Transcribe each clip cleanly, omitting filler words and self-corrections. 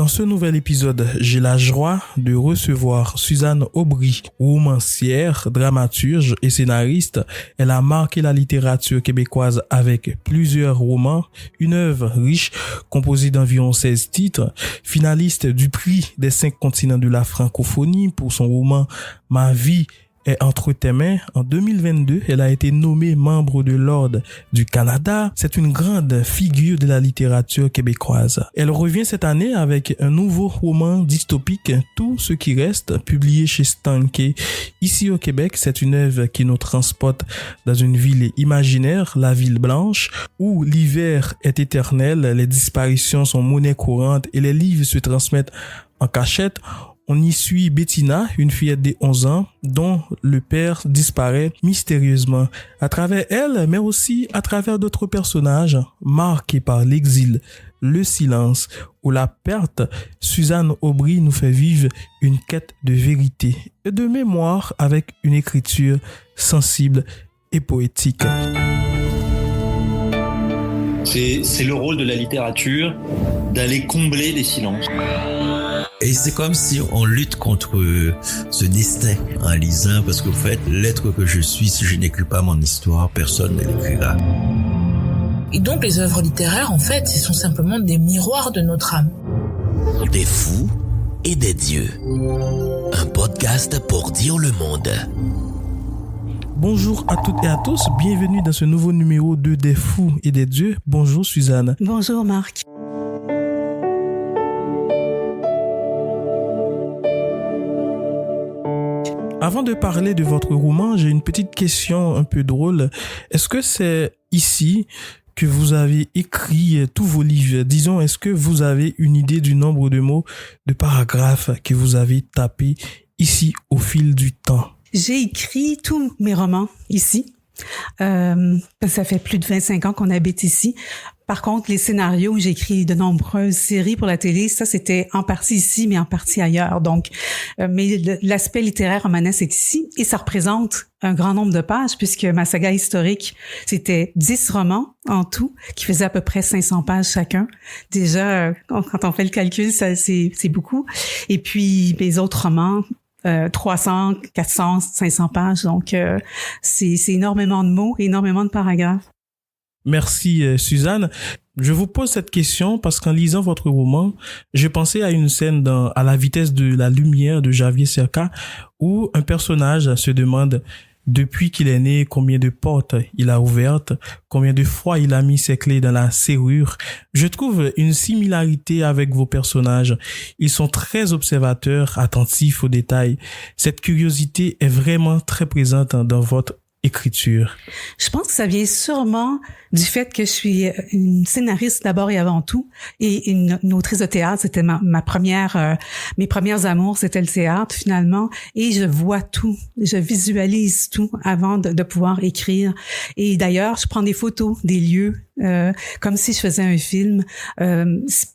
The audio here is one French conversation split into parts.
Dans ce nouvel épisode, j'ai la joie de recevoir Suzanne Aubry, romancière, dramaturge et scénariste. Elle a marqué la littérature québécoise avec plusieurs romans, une œuvre riche composée d'environ 16 titres, finaliste du prix des 5 continents de la francophonie pour son roman Ma vie est entre tes mains. En 2022, elle a été nommée membre de l'Ordre du Canada. C'est une grande figure de la littérature québécoise. Elle revient cette année avec un nouveau roman dystopique, Tout ce qui reste, publié chez Stankey. Ici au Québec, c'est une œuvre qui nous transporte dans une ville imaginaire, la ville blanche, où l'hiver est éternel, les disparitions sont monnaie courante et les livres se transmettent en cachette. On y suit Bettina, une fillette de 11 ans, dont le père disparaît mystérieusement. À travers elle, mais aussi à travers d'autres personnages marqués par l'exil, le silence ou la perte, Suzanne Aubry nous fait vivre une quête de vérité et de mémoire avec une écriture sensible et poétique. C'est le rôle de la littérature d'aller combler des silences. Et c'est comme si on lutte contre ce destin en lisant, parce qu'au fait, l'être que je suis, si je n'écris pas mon histoire, personne ne l'écrira. Et donc les œuvres littéraires, en fait, ce sont simplement des miroirs de notre âme. Des fous et des dieux. Un podcast pour dire le monde. Bonjour à toutes et à tous, bienvenue dans ce nouveau numéro de Des fous et des dieux. Bonjour Suzanne. Bonjour Marc. Avant de parler de votre roman, j'ai une petite question un peu drôle. Est-ce que c'est ici que vous avez écrit tous vos livres? Disons, est-ce que vous avez une idée du nombre de mots, de paragraphes que vous avez tapés ici au fil du temps? J'ai écrit tous mes romans ici. Ça fait plus de 25 ans qu'on habite ici. Par contre, les scénarios, j'ai écrit de nombreuses séries pour la télé. Ça, c'était en partie ici, mais en partie ailleurs. Donc, mais l'aspect littéraire romanesque est ici et ça représente un grand nombre de pages puisque ma saga historique, c'était 10 romans en tout qui faisaient à peu près 500 pages chacun. Déjà, quand on fait le calcul, ça, c'est beaucoup. Et puis, mes autres romans, 300, 400, 500 pages. Donc, c'est énormément de mots, énormément de paragraphes. Merci Suzanne. Je vous pose cette question parce qu'en lisant votre roman, j'ai pensé à une scène dans À la vitesse de la lumière de Javier Cerca où un personnage se demande depuis qu'il est né combien de portes il a ouvertes, combien de fois il a mis ses clés dans la serrure. Je trouve une similarité avec vos personnages. Ils sont très observateurs, attentifs aux détails. Cette curiosité est vraiment très présente dans votre écriture. Je pense que ça vient sûrement du fait que je suis une scénariste d'abord et avant tout et une autrice de théâtre. C'était ma première, mes premières amours, c'était le théâtre finalement. Et je vois tout, je visualise tout avant de pouvoir écrire. Et d'ailleurs, je prends des photos des lieux comme si je faisais un film,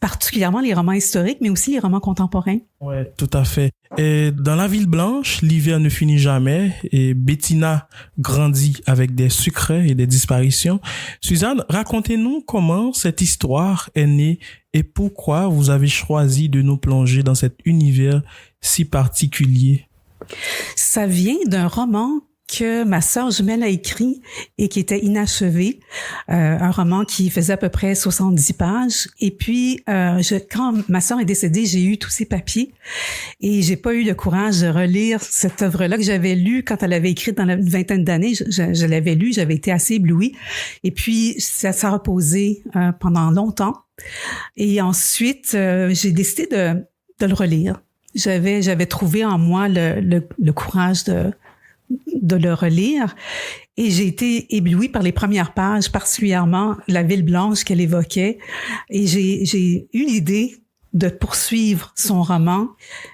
particulièrement les romans historiques, mais aussi les romans contemporains. Ouais, tout à fait. Et dans la ville blanche, l'hiver ne finit jamais et Bettina grandit avec des secrets et des disparitions. Suzanne, racontez-nous comment cette histoire est née et pourquoi vous avez choisi de nous plonger dans cet univers si particulier. Ça vient d'un roman que ma sœur jumelle a écrit et qui était inachevé, un roman qui faisait à peu près 70 pages. Et puis, quand ma sœur est décédée, j'ai eu tous ses papiers et j'ai pas eu le courage de relire cette œuvre-là que j'avais lue quand elle avait écrite dans une vingtaine d'années. Je l'avais lue, j'avais été assez éblouie. Et puis, ça s'est reposé pendant longtemps. Et ensuite, j'ai décidé de le relire. J'avais trouvé en moi le courage de le relire et j'ai été éblouie par les premières pages, particulièrement la ville blanche qu'elle évoquait et j'ai eu l'idée de poursuivre son roman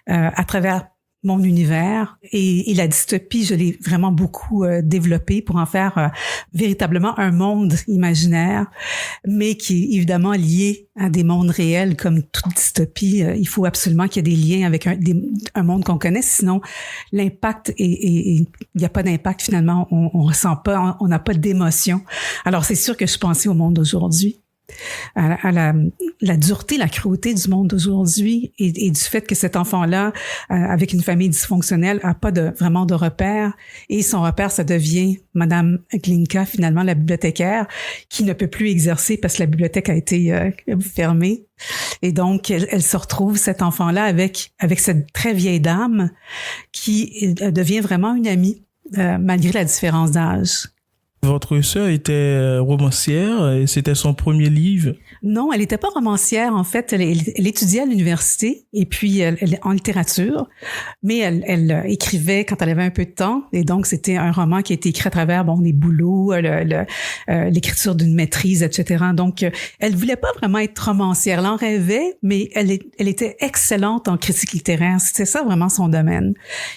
à travers mon univers et la dystopie, je l'ai vraiment beaucoup développée pour en faire véritablement un monde imaginaire, mais qui est évidemment lié à des mondes réels comme toute dystopie. Il faut absolument qu'il y ait des liens avec un monde qu'on connaît, sinon l'impact il n'y a pas d'impact finalement, on ressent pas, on n'a pas d'émotion. Alors c'est sûr que je pensais au monde d'aujourd'hui. à la dureté, la cruauté du monde d'aujourd'hui et du fait que cet enfant-là, avec une famille dysfonctionnelle, a pas vraiment de repère. Et son repère, ça devient Madame Glinka, finalement, la bibliothécaire, qui ne peut plus exercer parce que la bibliothèque a été fermée. Et donc, elle se retrouve, cet enfant-là, avec cette très vieille dame qui devient vraiment une amie, malgré la différence d'âge. Votre sœur était romancière et c'était son premier livre. Non, elle n'était pas romancière. En fait, elle étudiait à l'université et puis elle en littérature, mais elle écrivait quand elle avait un peu de temps. Et donc, c'était un roman qui a été écrit à travers des boulots, l'écriture d'une maîtrise, etc. Donc, elle voulait pas vraiment être romancière. Elle en rêvait, mais elle était excellente en critique littéraire. C'était ça vraiment son domaine,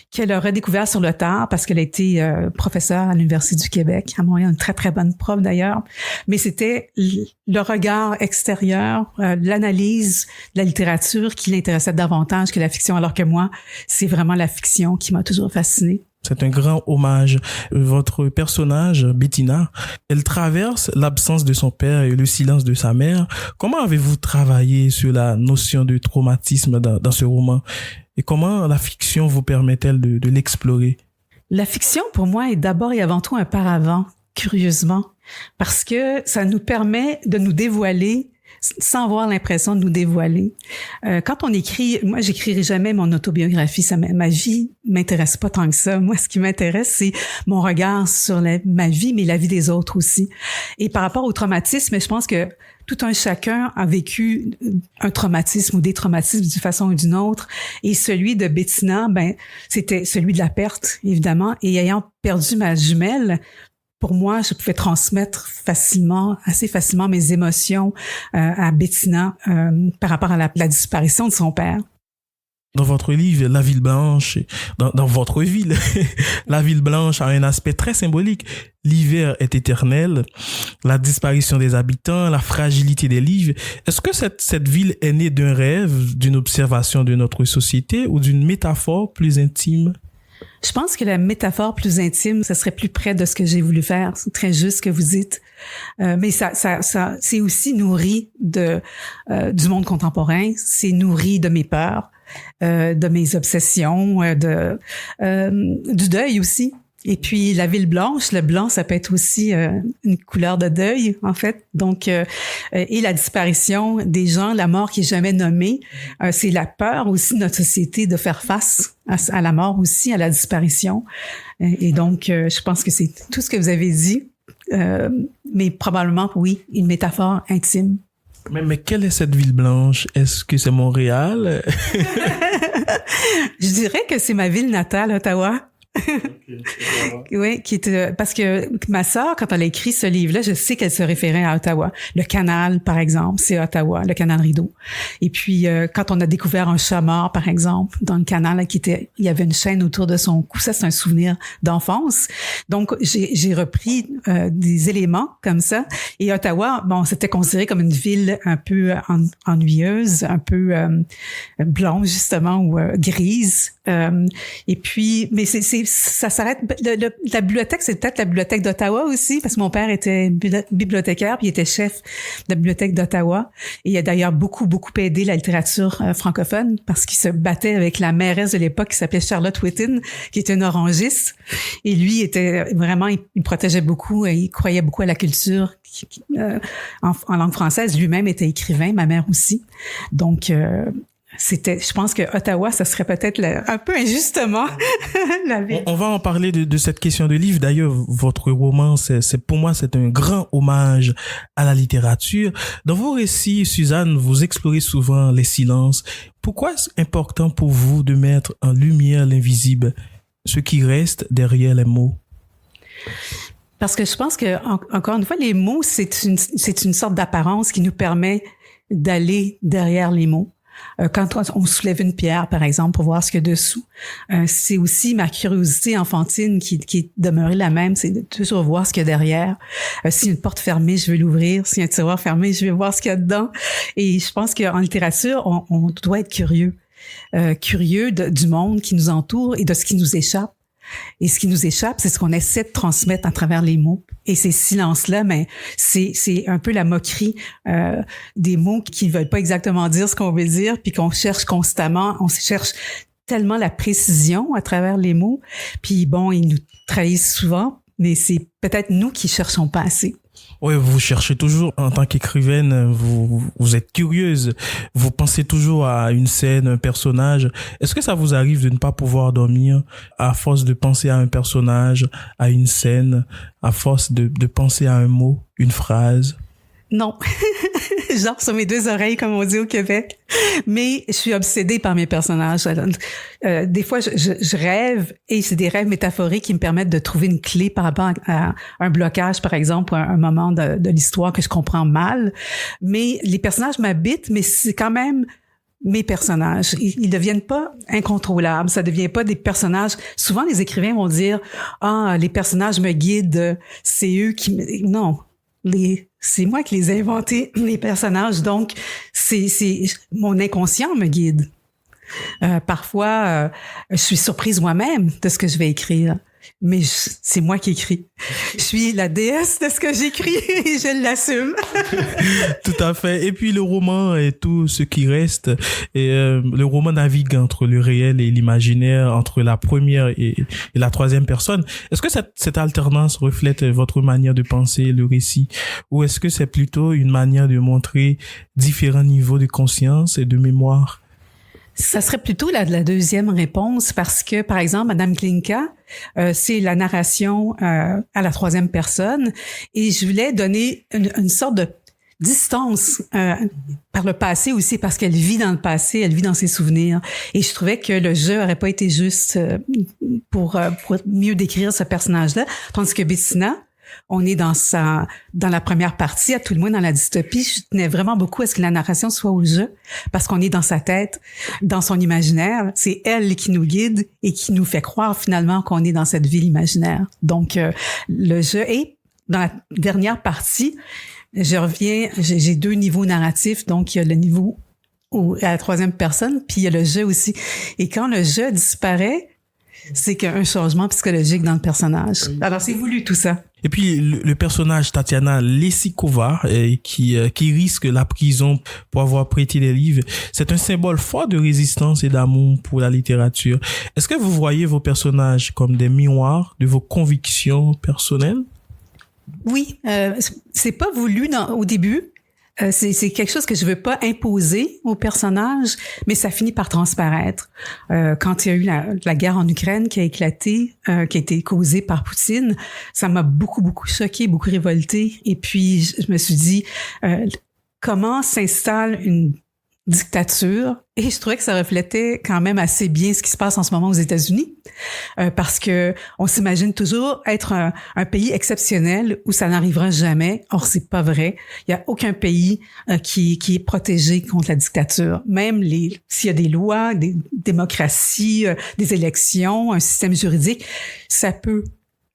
qu'elle a redécouvert sur le tard parce qu'elle a été professeure à l'Université du Québec, à Montréal, une très, très bonne prof d'ailleurs. Mais c'était le regard extérieur, l'analyse de la littérature qui l'intéressait davantage que la fiction, alors que moi, c'est vraiment la fiction qui m'a toujours fascinée. C'est un grand hommage. Votre personnage, Bettina, elle traverse l'absence de son père et le silence de sa mère. Comment avez-vous travaillé sur la notion de traumatisme dans ce roman? Et comment la fiction vous permet-elle de l'explorer? La fiction, pour moi, est d'abord et avant tout un paravent, curieusement, parce que ça nous permet de nous dévoiler sans avoir l'impression de nous dévoiler. Quand on écrit, moi, j'écrirai jamais mon autobiographie. Ma vie m'intéresse pas tant que ça. Moi, ce qui m'intéresse, c'est mon regard sur ma vie, mais la vie des autres aussi. Et par rapport au traumatisme, je pense que tout un chacun a vécu un traumatisme ou des traumatismes d'une façon ou d'une autre. Et celui de Bettina, c'était celui de la perte, évidemment. Et ayant perdu ma jumelle, pour moi, je pouvais transmettre assez facilement mes émotions à Bettina par rapport à la disparition de son père. Dans votre livre, La Ville Blanche, dans votre ville, La Ville Blanche a un aspect très symbolique. L'hiver est éternel, la disparition des habitants, la fragilité des livres. Est-ce que cette ville est née d'un rêve, d'une observation de notre société ou d'une métaphore plus intime? Je pense que la métaphore plus intime, ça serait plus près de ce que j'ai voulu faire. C'est très juste ce que vous dites. Mais ça, c'est aussi nourri du monde contemporain. C'est nourri de mes peurs, de mes obsessions, du deuil aussi. Et puis la ville blanche, le blanc, ça peut être aussi une couleur de deuil, en fait. Donc, et la disparition des gens, la mort qui est jamais nommée, c'est la peur aussi de notre société de faire face à la mort aussi, à la disparition. Et donc, je pense que c'est tout ce que vous avez dit, mais probablement, oui, une métaphore intime. Mais quelle est cette ville blanche? Est-ce que c'est Montréal? Je dirais que c'est ma ville natale, Ottawa. Oui, parce que ma sœur, quand elle a écrit ce livre-là, je sais qu'elle se référait à Ottawa. Le canal, par exemple, c'est Ottawa, le canal Rideau. Et puis, quand on a découvert un chat mort, par exemple, dans le canal, il y avait une chaîne autour de son cou. Ça, c'est un souvenir d'enfance. Donc, j'ai repris des éléments comme ça. Et Ottawa, c'était considéré comme une ville un peu ennuyeuse, un peu blanche, justement, ou grise. Et puis, mais ça s'arrête. La bibliothèque, c'est peut-être la bibliothèque d'Ottawa aussi, parce que mon père était bibliothécaire, puis il était chef de la bibliothèque d'Ottawa. Et il a d'ailleurs beaucoup aidé la littérature francophone, parce qu'il se battait avec la mairesse de l'époque qui s'appelait Charlotte Whitton, qui était une orangiste. Et lui était vraiment, il protégeait beaucoup, et il croyait beaucoup à la culture en langue française. Lui-même était écrivain, ma mère aussi. Donc, je pense que Ottawa, ça serait peut-être un peu injustement la ville. On va en parler de cette question de livre. D'ailleurs, votre roman, pour moi, c'est un grand hommage à la littérature. Dans vos récits, Suzanne, vous explorez souvent les silences. Pourquoi est-ce important pour vous de mettre en lumière l'invisible, ce qui reste derrière les mots? Parce que je pense que, encore une fois, les mots, c'est une sorte d'apparence qui nous permet d'aller derrière les mots. Quand on soulève une pierre, par exemple, pour voir ce qu'il y a dessous, c'est aussi ma curiosité enfantine qui est demeurée la même, c'est de toujours voir ce qu'il y a derrière. S'il y a une porte fermée, je vais l'ouvrir. S'il y a un tiroir fermé, je vais voir ce qu'il y a dedans. Et je pense qu'en littérature, on doit être curieux du monde qui nous entoure et de ce qui nous échappe. Et ce qui nous échappe, c'est ce qu'on essaie de transmettre à travers les mots. Et ces silences-là, mais c'est un peu la moquerie des mots qui veulent pas exactement dire ce qu'on veut dire, puis qu'on cherche constamment, on cherche tellement la précision à travers les mots. Puis bon, ils nous trahissent souvent, mais c'est peut-être nous qui cherchons pas assez. Oui, vous cherchez toujours, en tant qu'écrivaine, vous êtes curieuse, vous pensez toujours à une scène, un personnage. Est-ce que ça vous arrive de ne pas pouvoir dormir à force de penser à un personnage, à une scène, à force de penser à un mot, une phrase? Non. Genre sur mes deux oreilles, comme on dit au Québec. Mais je suis obsédée par mes personnages. Des fois, je rêve, et c'est des rêves métaphoriques qui me permettent de trouver une clé par rapport à un blocage, par exemple, ou un moment de l'histoire que je comprends mal. Mais les personnages m'habitent, mais c'est quand même mes personnages. Ils deviennent pas incontrôlables. Ça devient pas des personnages. Souvent, les écrivains vont dire, les personnages me guident. C'est eux qui me... Non. C'est moi qui les ai inventés, les personnages. Donc, c'est mon inconscient me guide. Parfois, je suis surprise moi-même de ce que je vais écrire. Mais c'est moi qui écris. Je suis la déesse de ce que j'écris et je l'assume. Tout à fait. Et puis le roman et tout ce qui reste, et le roman navigue entre le réel et l'imaginaire, entre la première et la troisième personne. Est-ce que cette alternance reflète votre manière de penser le récit, ou est-ce que c'est plutôt une manière de montrer différents niveaux de conscience et de mémoire? Ça serait plutôt la deuxième réponse, parce que, par exemple, Madame Glinka, c'est la narration à la troisième personne, et je voulais donner une sorte de distance par le passé aussi, parce qu'elle vit dans le passé, elle vit dans ses souvenirs, et je trouvais que le jeu aurait pas été juste pour mieux décrire ce personnage-là, tandis que Bettina, on est dans la première partie, à tout le moins dans la dystopie. Je tenais vraiment beaucoup à ce que la narration soit au jeu, parce qu'on est dans sa tête, dans son imaginaire. C'est elle qui nous guide et qui nous fait croire finalement qu'on est dans cette ville imaginaire. Donc, le jeu. Et dans la dernière partie, j'ai deux niveaux narratifs. Donc, il y a le niveau à la troisième personne, puis il y a le jeu aussi. Et quand le jeu disparaît, c'est qu'il y a un changement psychologique dans le personnage. Alors, c'est voulu tout ça. Et puis le personnage Tatiana Lesíková, qui risque la prison pour avoir prêté les livres, c'est un symbole fort de résistance et d'amour pour la littérature. Est-ce que vous voyez vos personnages comme des miroirs de vos convictions personnelles? Oui, c'est pas voulu au début. C'est quelque chose que je veux pas imposer aux personnages, mais ça finit par transparaître. Quand il y a eu la guerre en Ukraine qui a éclaté, qui a été causée par Poutine, ça m'a beaucoup choquée, beaucoup révoltée. Et puis, je me suis dit, comment s'installe une dictature? Et je trouvais que ça reflétait quand même assez bien ce qui se passe en ce moment aux États-Unis, parce que on s'imagine toujours être un pays exceptionnel où ça n'arrivera jamais. Or, c'est pas vrai. Il y a aucun pays qui est protégé contre la dictature. Même s'il y a des lois, des démocraties, des élections, un système juridique, ça peut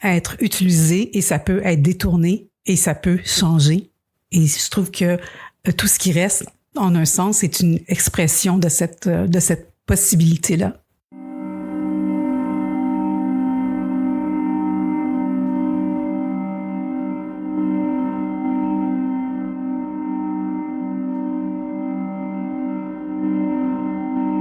être utilisé et ça peut être détourné et ça peut changer. Et je trouve que tout ce qui reste, en un sens, c'est une expression de cette possibilité-là.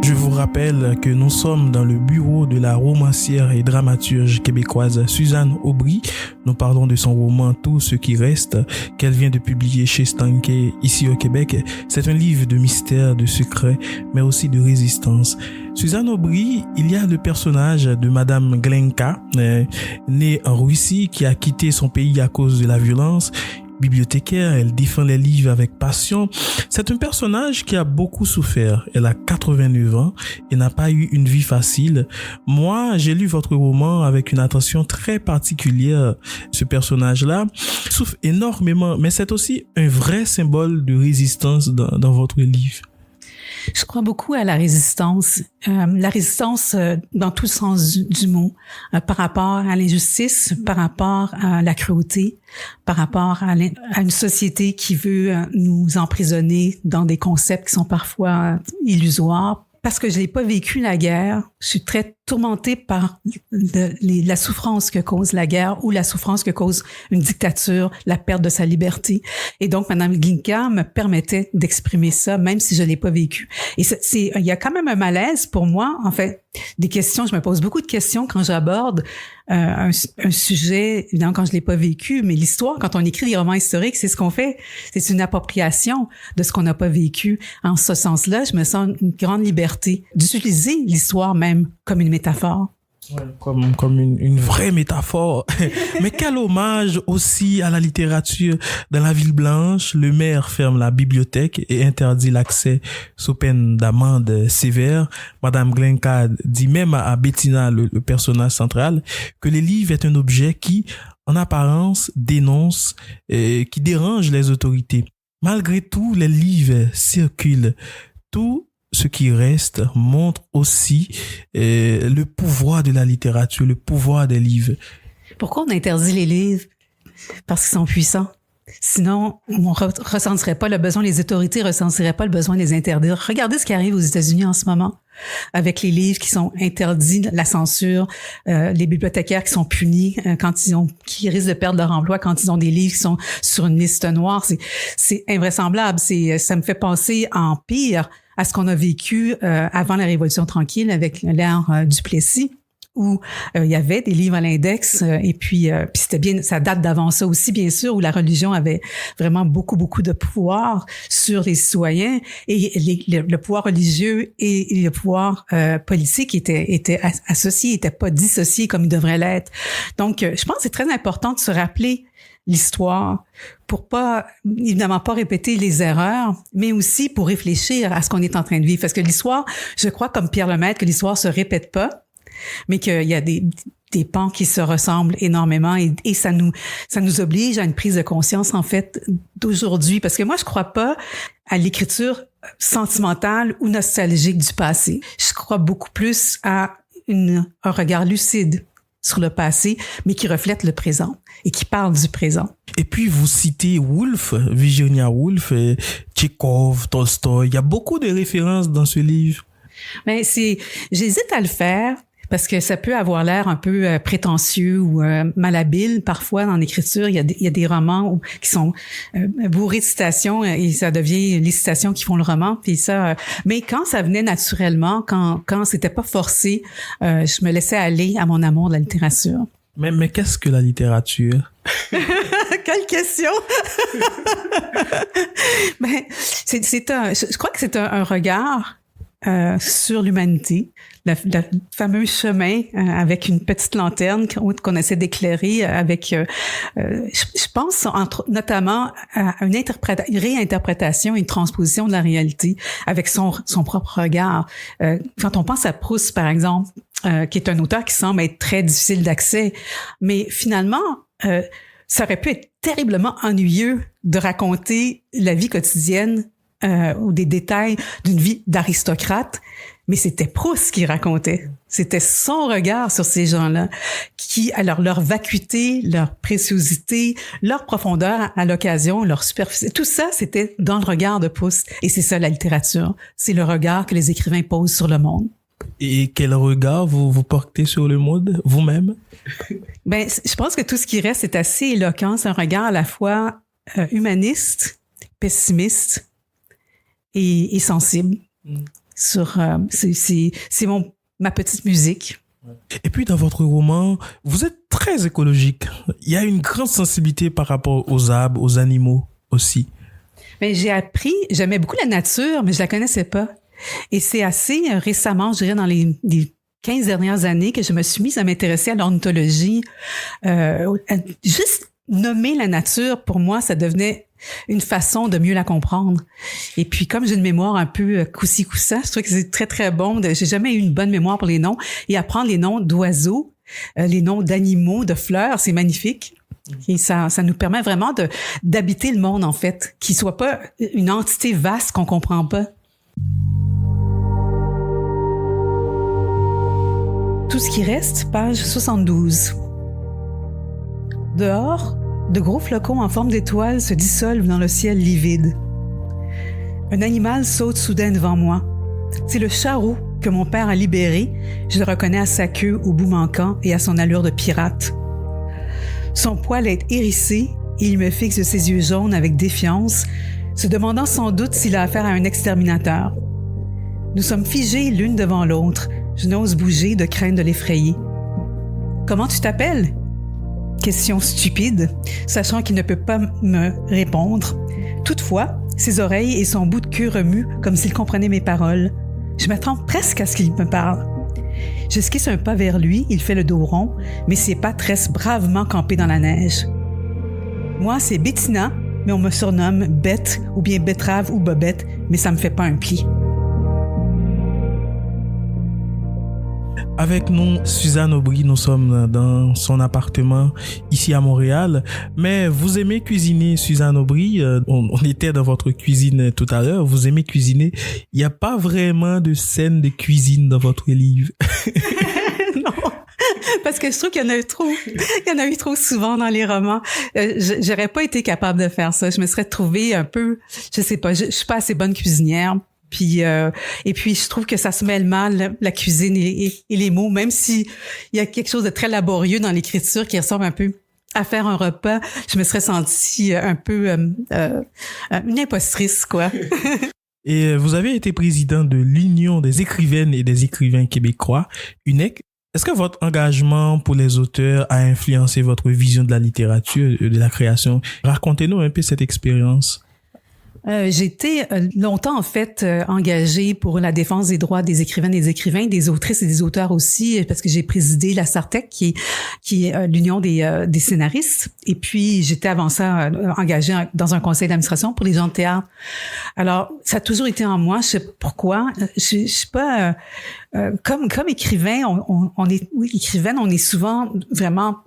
Je vous rappelle que nous sommes dans le bureau de la romancière et dramaturge québécoise Suzanne Aubry. Nous parlons de son roman Tout ce qui reste, qu'elle vient de publier chez Stankey ici au Québec. C'est un livre de mystère, de secret, mais aussi de résistance. Suzanne Aubry, il y a le personnage de Madame Glinka, née en Russie, qui a quitté son pays à cause de la violence. Bibliothécaire, elle défend les livres avec passion. C'est un personnage qui a beaucoup souffert. Elle a 89 ans et n'a pas eu une vie facile. Moi, j'ai lu votre roman avec une attention très particulière. Ce personnage-là souffre énormément, mais c'est aussi un vrai symbole de résistance dans votre livre. Je crois beaucoup à la résistance dans tout le sens du mot, par rapport à l'injustice, par rapport à la cruauté, par rapport à une société qui veut nous emprisonner dans des concepts qui sont parfois illusoires. Parce que je n'ai pas vécu la guerre, je suis très tourmentés par la souffrance que cause la guerre ou la souffrance que cause une dictature, la perte de sa liberté. Et donc, Mme Glinka me permettait d'exprimer ça, même si je l'ai pas vécu. Et il y a quand même un malaise pour moi, en fait, des questions. Je me pose beaucoup de questions quand j'aborde un sujet, évidemment, quand je l'ai pas vécu, mais l'histoire, quand on écrit des romans historiques, c'est ce qu'on fait. C'est une appropriation de ce qu'on n'a pas vécu. En ce sens-là, je me sens une grande liberté d'utiliser l'histoire même comme une métaphore. Ouais, comme une vraie métaphore. Mais quel hommage aussi à la littérature. Dans la Ville Blanche, le maire ferme la bibliothèque et interdit l'accès sous peine d'amende sévère. Madame Glinka dit même à Bettina, le personnage central, que les livres est un objet qui, en apparence, dénonce et qui dérange les autorités. Malgré tout, les livres circulent. Tout ce qui reste montre aussi le pouvoir de la littérature, le pouvoir des livres. Pourquoi on interdit les livres? Parce qu'ils sont puissants. Sinon, on ressentirait pas le besoin, les autorités ressentiraient pas le besoin de les interdire. Regardez ce qui arrive aux États-Unis en ce moment, avec les livres qui sont interdits, la censure, les bibliothécaires qui sont punis qui risquent de perdre leur emploi quand ils ont des livres qui sont sur une liste noire. C'est invraisemblable. Ça me fait penser en pire à ce qu'on a vécu avant la Révolution tranquille avec l'ère Duplessis, où il y avait des livres à l'index et puis c'était bien, ça date d'avant ça aussi bien sûr, où la religion avait vraiment beaucoup de pouvoir sur les citoyens et le pouvoir religieux et le pouvoir politique étaient associés, n'étaient pas dissociés comme ils devraient l'être. Donc je pense que c'est très important de se rappeler l'histoire pour évidemment pas répéter les erreurs, mais aussi pour réfléchir à ce qu'on est en train de vivre. Parce que l'histoire, je crois comme Pierre Lemaitre que l'histoire se répète pas, mais qu'il y a des pans qui se ressemblent énormément et ça nous oblige à une prise de conscience en fait d'aujourd'hui. Parce que moi, je crois pas à l'écriture sentimentale ou nostalgique du passé. Je crois beaucoup plus à un regard lucide sur le passé, mais qui reflète le présent et qui parle du présent. Et puis, vous citez Woolf, Virginia Woolf, Tchekhov, Tolstoï. Il y a beaucoup de références dans ce livre. Mais j'hésite à le faire parce que ça peut avoir l'air un peu prétentieux ou malhabile parfois dans l'écriture. Il y a des romans qui sont bourrés de citations et ça devient les citations qui font le roman. Puis ça, mais quand ça venait naturellement, quand c'était pas forcé, je me laissais aller à mon amour de la littérature. Mais qu'est-ce que la littérature? Quelle question! Ben, je crois que c'est un regard sur l'humanité, le fameux chemin avec une petite lanterne qu'on essaie d'éclairer avec, je pense notamment à une réinterprétation, une transposition de la réalité avec son propre regard. Quand on pense à Proust, par exemple, qui est un auteur qui semble être très difficile d'accès, mais finalement, ça aurait pu être terriblement ennuyeux de raconter la vie quotidienne ou des détails d'une vie d'aristocrate, mais c'était Proust qui racontait. C'était son regard sur ces gens-là, qui, alors leur vacuité, leur préciosité, leur profondeur à l'occasion, leur superficie, tout ça, c'était dans le regard de Proust. Et c'est ça la littérature, c'est le regard que les écrivains posent sur le monde. Et quel regard vous portez sur le monde, vous-même? Ben, je pense que tout ce qui reste est assez éloquent. C'est un regard à la fois humaniste, pessimiste et sensible. Sur c'est ma petite musique. Et puis dans votre roman, vous êtes très écologique. Il y a une grande sensibilité par rapport aux arbres, aux animaux aussi. Mais j'aimais beaucoup la nature, mais je la connaissais pas. Et c'est assez récemment, je dirais dans les 15 dernières années, que je me suis mise à m'intéresser à l'ornithologie. Juste nommer la nature, pour moi, ça devenait une façon de mieux la comprendre. Et puis, comme j'ai une mémoire un peu coussi-coussa, je trouve que c'est très, très bon. J'ai jamais eu une bonne mémoire pour les noms. Et apprendre les noms d'oiseaux, les noms d'animaux, de fleurs, c'est magnifique. Et ça nous permet vraiment d'habiter le monde, en fait, qu'il soit pas une entité vaste qu'on comprend pas. Tout ce qui reste, page 72. Dehors, de gros flocons en forme d'étoiles se dissolvent dans le ciel livide. Un animal saute soudain devant moi. C'est le charreau que mon père a libéré, je le reconnais à sa queue au bout manquant et à son allure de pirate. Son poil est hérissé et il me fixe de ses yeux jaunes avec défiance, se demandant sans doute s'il a affaire à un exterminateur. Nous sommes figés l'une devant l'autre. Je n'ose bouger de crainte de l'effrayer. « Comment tu t'appelles » ? Question stupide, sachant qu'il ne peut pas me répondre. Toutefois, ses oreilles et son bout de queue remuent comme s'il comprenait mes paroles. Je m'attends presque à ce qu'il me parle. J'esquisse un pas vers lui, il fait le dos rond, mais ses pattes restent bravement campées dans la neige. Moi, c'est Bettina, mais on me surnomme Bette, ou bien Betterave ou Bobette, mais ça me fait pas un pli. Avec nous, Suzanne Aubry, nous sommes dans son appartement ici à Montréal. Mais vous aimez cuisiner, Suzanne Aubry. On était dans votre cuisine tout à l'heure. Vous aimez cuisiner. Il n'y a pas vraiment de scène de cuisine dans votre livre. Non. Parce que je trouve qu'il y en a eu trop. Il y en a eu trop souvent dans les romans. J'aurais pas été capable de faire ça. Je me serais trouvée un peu, je sais pas, je suis pas assez bonne cuisinière. Puis et puis je trouve que ça se mêle mal la cuisine et les mots, même si il y a quelque chose de très laborieux dans l'écriture qui ressemble un peu à faire un repas. Je me serais sentie un peu une impostrice, quoi. Et vous avez été président de l'Union des écrivaines et des écrivains québécois, UNEQ. Est-ce que votre engagement pour les auteurs a influencé votre vision de la littérature et de la création? Racontez-nous un peu cette expérience. J'ai été longtemps, en fait, engagée pour la défense des droits des écrivaines et des écrivains, des autrices et des auteurs aussi, parce que j'ai présidé la SARTEC, qui est l'Union des scénaristes. Et puis, j'étais avant ça engagée dans un conseil d'administration pour les gens de théâtre. Alors, ça a toujours été en moi. Je sais pas pourquoi. Je suis pas... comme écrivain, écrivaine, on est souvent vraiment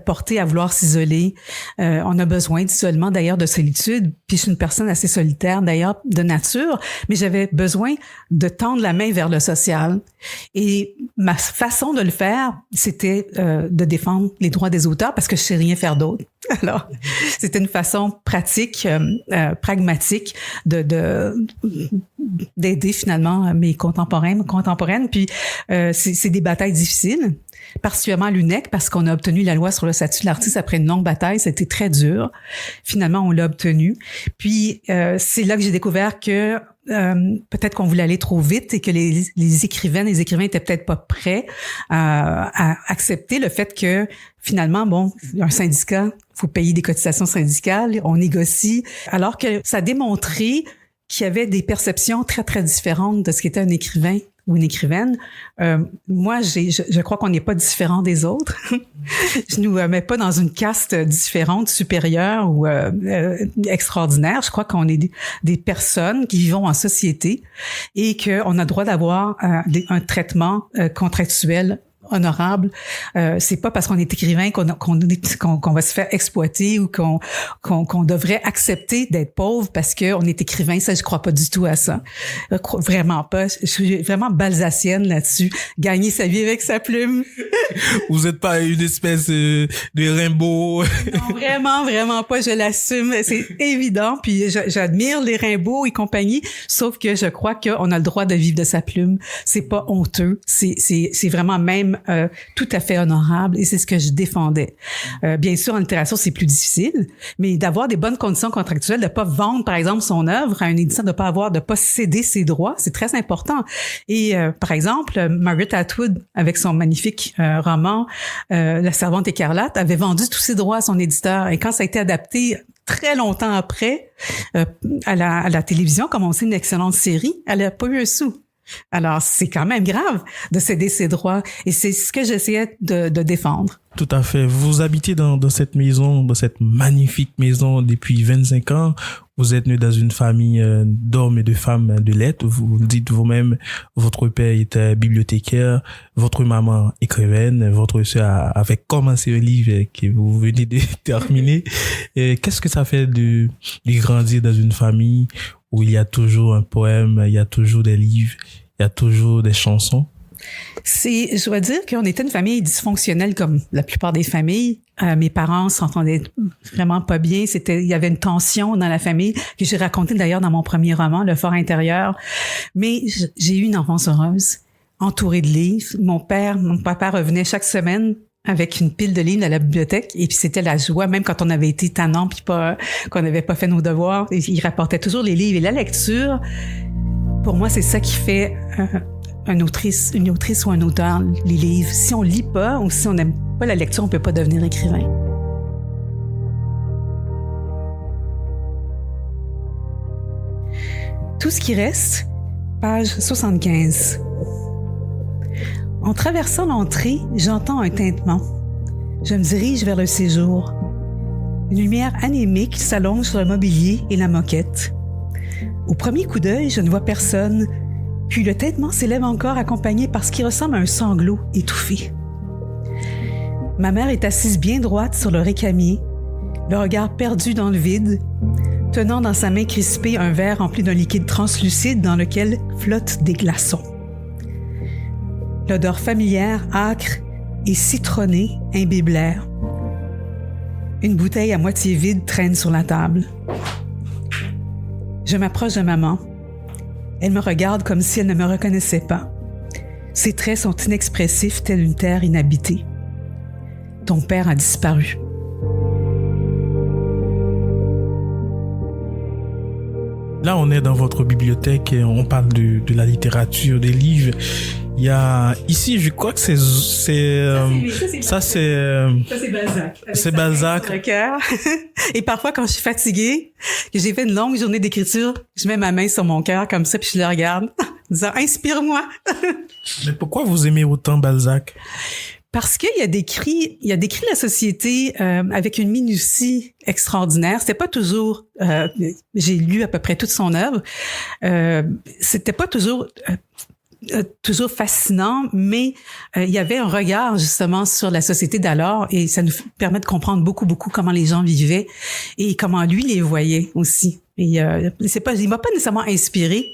porté à vouloir s'isoler. On a besoin d'isolement, d'ailleurs, de solitude. Puis je suis une personne assez solitaire, d'ailleurs, de nature, mais j'avais besoin de tendre la main vers le social. Et ma façon de le faire, c'était de défendre les droits des auteurs parce que je sais rien faire d'autre. Alors, c'était une façon pratique, pragmatique d'aider finalement mes contemporaines. Puis c'est des batailles difficiles, particulièrement à l'UNEQ, parce qu'on a obtenu la loi sur le statut de l'artiste après une longue bataille. C'était très dur. Finalement, on l'a obtenu. Puis c'est là que j'ai découvert que peut-être qu'on voulait aller trop vite et que les écrivaines et les écrivains étaient peut-être pas prêts à accepter le fait que finalement, bon, un syndicat, faut payer des cotisations syndicales, on négocie, alors que ça a démontré qu'il y avait des perceptions très, très différentes de ce qu'était un écrivain ou une écrivaine. Moi, je crois qu'on n'est pas différent des autres. Je nous mets pas dans une caste différente, supérieure ou extraordinaire. Je crois qu'on est des personnes qui vivent en société et qu'on a le droit d'avoir un traitement contractuel honorable. C'est pas parce qu'on est écrivain qu'on va se faire exploiter ou qu'on devrait accepter d'être pauvre parce qu'on est écrivain. Ça, je crois pas du tout à ça. Vraiment pas. Je suis vraiment balsacienne là-dessus. Gagner sa vie avec sa plume. Vous êtes pas une espèce de Rimbaud. Non, vraiment pas. Je l'assume. C'est évident. Puis j'admire les Rimbaud et compagnie. Sauf que je crois qu'on a le droit de vivre de sa plume. C'est pas honteux. C'est vraiment même tout à fait honorable et c'est ce que je défendais. Bien sûr, en littérature, c'est plus difficile, mais d'avoir des bonnes conditions contractuelles, de pas vendre, par exemple, son œuvre à un éditeur, de pas céder ses droits, c'est très important. Et par exemple, Margaret Atwood, avec son magnifique roman La Servante écarlate, avait vendu tous ses droits à son éditeur. Et quand ça a été adapté très longtemps après à la télévision, comme on sait, une excellente série, elle n'a pas eu un sou. Alors, c'est quand même grave de céder ses droits et c'est ce que j'essayais de défendre. Tout à fait. Vous habitez dans cette maison, dans cette magnifique maison depuis 25 ans. Vous êtes né dans une famille d'hommes et de femmes de lettres. Vous dites vous-même, votre père était bibliothécaire, votre maman écrivaine, votre sœur avait commencé un livre que vous venez de terminer. Et qu'est-ce que ça fait de grandir dans une famille où il y a toujours un poème, il y a toujours des livres, il y a toujours des chansons? Je dois dire qu'on était une famille dysfonctionnelle comme la plupart des familles. Mes parents s'entendaient vraiment pas bien. Il y avait une tension dans la famille que j'ai racontée d'ailleurs dans mon premier roman, Le Fort intérieur. Mais j'ai eu une enfance heureuse. entourée de livres. Mon papa revenait chaque semaine avec une pile de livres à la bibliothèque, et puis c'était la joie, même quand on avait été tannant puis qu'on n'avait pas fait nos devoirs, il rapportait toujours les livres. Et la lecture, pour moi, c'est ça qui fait une autrice ou un auteur, les livres. Si on lit pas ou si on n'aime pas la lecture, on peut pas devenir écrivain. Tout ce qui reste, page 75. En traversant l'entrée, j'entends un tintement. Je me dirige vers le séjour. Une lumière anémique s'allonge sur le mobilier et la moquette. Au premier coup d'œil, je ne vois personne, puis le tintement s'élève encore accompagné par ce qui ressemble à un sanglot étouffé. Ma mère est assise bien droite sur le récamier, le regard perdu dans le vide, tenant dans sa main crispée un verre rempli d'un liquide translucide dans lequel flottent des glaçons. L'odeur familière, âcre et citronnée imbibe l'air. Une bouteille à moitié vide traîne sur la table. Je m'approche de maman. Elle me regarde comme si elle ne me reconnaissait pas. Ses traits sont inexpressifs, telle une terre inhabitée. Ton père a disparu. Là, on est dans votre bibliothèque et on parle de la littérature, des livres. Il y a ici, je crois que c'est Balzac. C'est Balzac. Sur le cœur. Et parfois, quand je suis fatiguée, que j'ai fait une longue journée d'écriture, je mets ma main sur mon cœur comme ça, puis je le regarde, en disant « Inspire-moi ». Mais pourquoi vous aimez autant Balzac? Parce qu'il a décrit la société avec une minutie extraordinaire. C'était pas toujours, j'ai lu à peu près toute son œuvre. C'était pas toujours fascinant, mais il y avait un regard justement sur la société d'alors, et ça nous permet de comprendre beaucoup comment les gens vivaient et comment lui les voyait aussi. Et il m'a pas nécessairement inspiré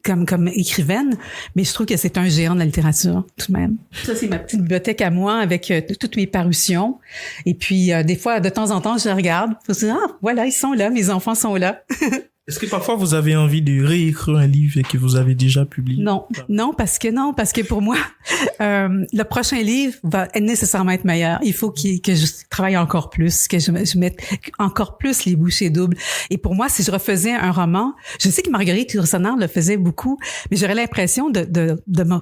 comme écrivaine, mais je trouve que c'est un géant de la littérature tout de même. Ça, c'est ma petite bibliothèque à moi avec toutes mes parutions. Et puis, des fois, de temps en temps, je regarde. Je me dis, voilà, ils sont là, mes enfants sont là. Est-ce que parfois vous avez envie de réécrire un livre que vous avez déjà publié? Non, parce que pour moi, le prochain livre va nécessairement être meilleur. Il faut que je travaille encore plus, que je mette encore plus les bouchées doubles. Et pour moi, si je refaisais un roman, je sais que Marguerite Yourcenar le faisait beaucoup, mais j'aurais l'impression de me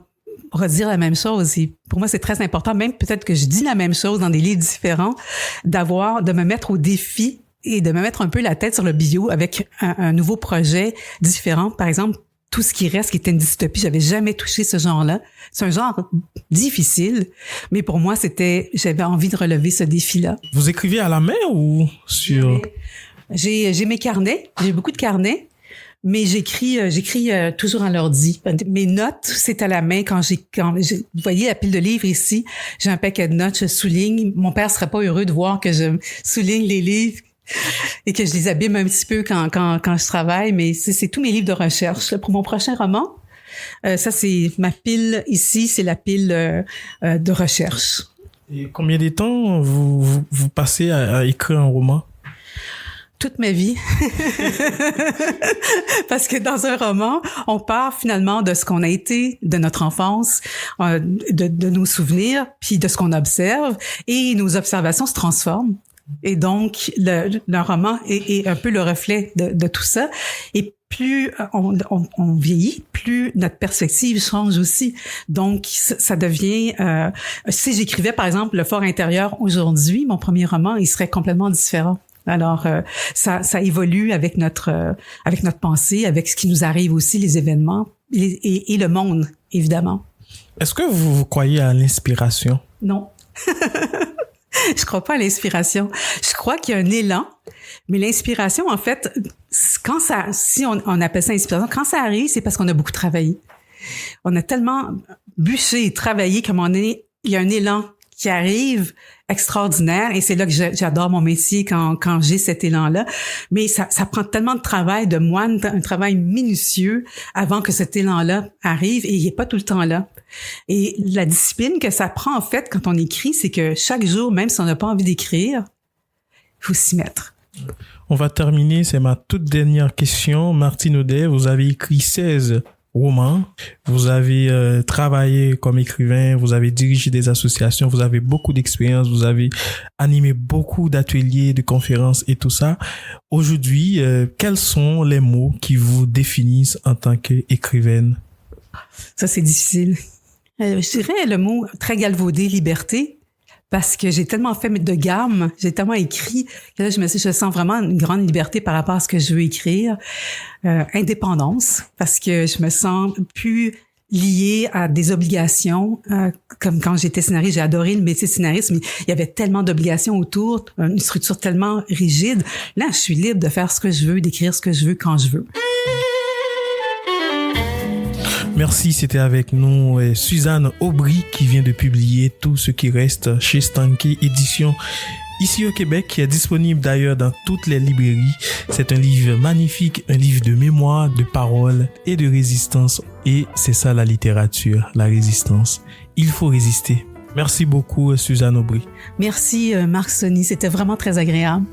redire la même chose. Et pour moi, c'est très important, même peut-être que je dis la même chose dans des livres différents, de me mettre au défi et de me mettre un peu la tête sur le bio avec un nouveau projet différent. Par exemple, Tout ce qui reste, qui était une dystopie, j'avais jamais touché ce genre-là. C'est un genre difficile, mais pour moi, j'avais envie de relever ce défi-là. Vous écrivez à la main ou sur... J'ai mes carnets, j'ai beaucoup de carnets, mais j'écris toujours à l'ordi. Mes notes, c'est à la main vous voyez la pile de livres ici, j'ai un paquet de notes, je souligne. Mon père serait pas heureux de voir que je souligne les livres et que je les abîme un petit peu quand je travaille, mais c'est tous mes livres de recherche. Pour mon prochain roman, ça c'est ma pile ici, c'est la pile de recherche. Et combien de temps vous passez à écrire un roman? Toute ma vie. Parce que dans un roman, on part finalement de ce qu'on a été, de notre enfance, de nos souvenirs, puis de ce qu'on observe, et nos observations se transforment. Et donc, le roman est un peu le reflet de tout ça. Et plus on vieillit, plus notre perspective change aussi. Donc, ça devient... si j'écrivais, par exemple, Le Fort intérieur aujourd'hui, mon premier roman, il serait complètement différent. Alors, ça évolue avec notre pensée, avec ce qui nous arrive aussi, les événements et le monde, évidemment. Est-ce que vous croyez à l'inspiration? Non. Je crois pas à l'inspiration. Je crois qu'il y a un élan, mais l'inspiration, en fait, si on appelle ça inspiration, quand ça arrive, c'est parce qu'on a beaucoup travaillé. On a tellement bûché et travaillé qu'à un moment donné, il y a un élan qui arrive extraordinaire, et c'est là que j'adore mon métier quand j'ai cet élan-là. Mais ça prend tellement de travail de moine, un travail minutieux avant que cet élan-là arrive, et il est pas tout le temps là. Et la discipline que ça prend en fait quand on écrit, c'est que chaque jour, même si on n'a pas envie d'écrire, il faut s'y mettre. On va terminer, c'est ma toute dernière question. Martine Audet, vous avez écrit 16 romans. Vous avez travaillé comme écrivain, vous avez dirigé des associations, vous avez beaucoup d'expérience, vous avez animé beaucoup d'ateliers, de conférences et tout ça. Aujourd'hui, quels sont les mots qui vous définissent en tant qu'écrivaine? Ça, c'est difficile. Je dirais le mot très galvaudé, liberté. Parce que j'ai tellement fait de gamme, j'ai tellement écrit que là, je sens vraiment une grande liberté par rapport à ce que je veux écrire. Indépendance, parce que je me sens plus liée à des obligations. Comme quand j'étais scénariste, j'ai adoré le métier de scénariste, mais il y avait tellement d'obligations autour, une structure tellement rigide. Là, je suis libre de faire ce que je veux, d'écrire ce que je veux quand je veux. Merci, c'était avec nous Suzanne Aubry qui vient de publier Tout ce qui reste chez Stanké Éditions ici au Québec, qui est disponible d'ailleurs dans toutes les librairies. C'est un livre magnifique, un livre de mémoire, de paroles et de résistance. Et c'est ça la littérature, la résistance. Il faut résister. Merci beaucoup Suzanne Aubry. Merci Marc Sony, c'était vraiment très agréable.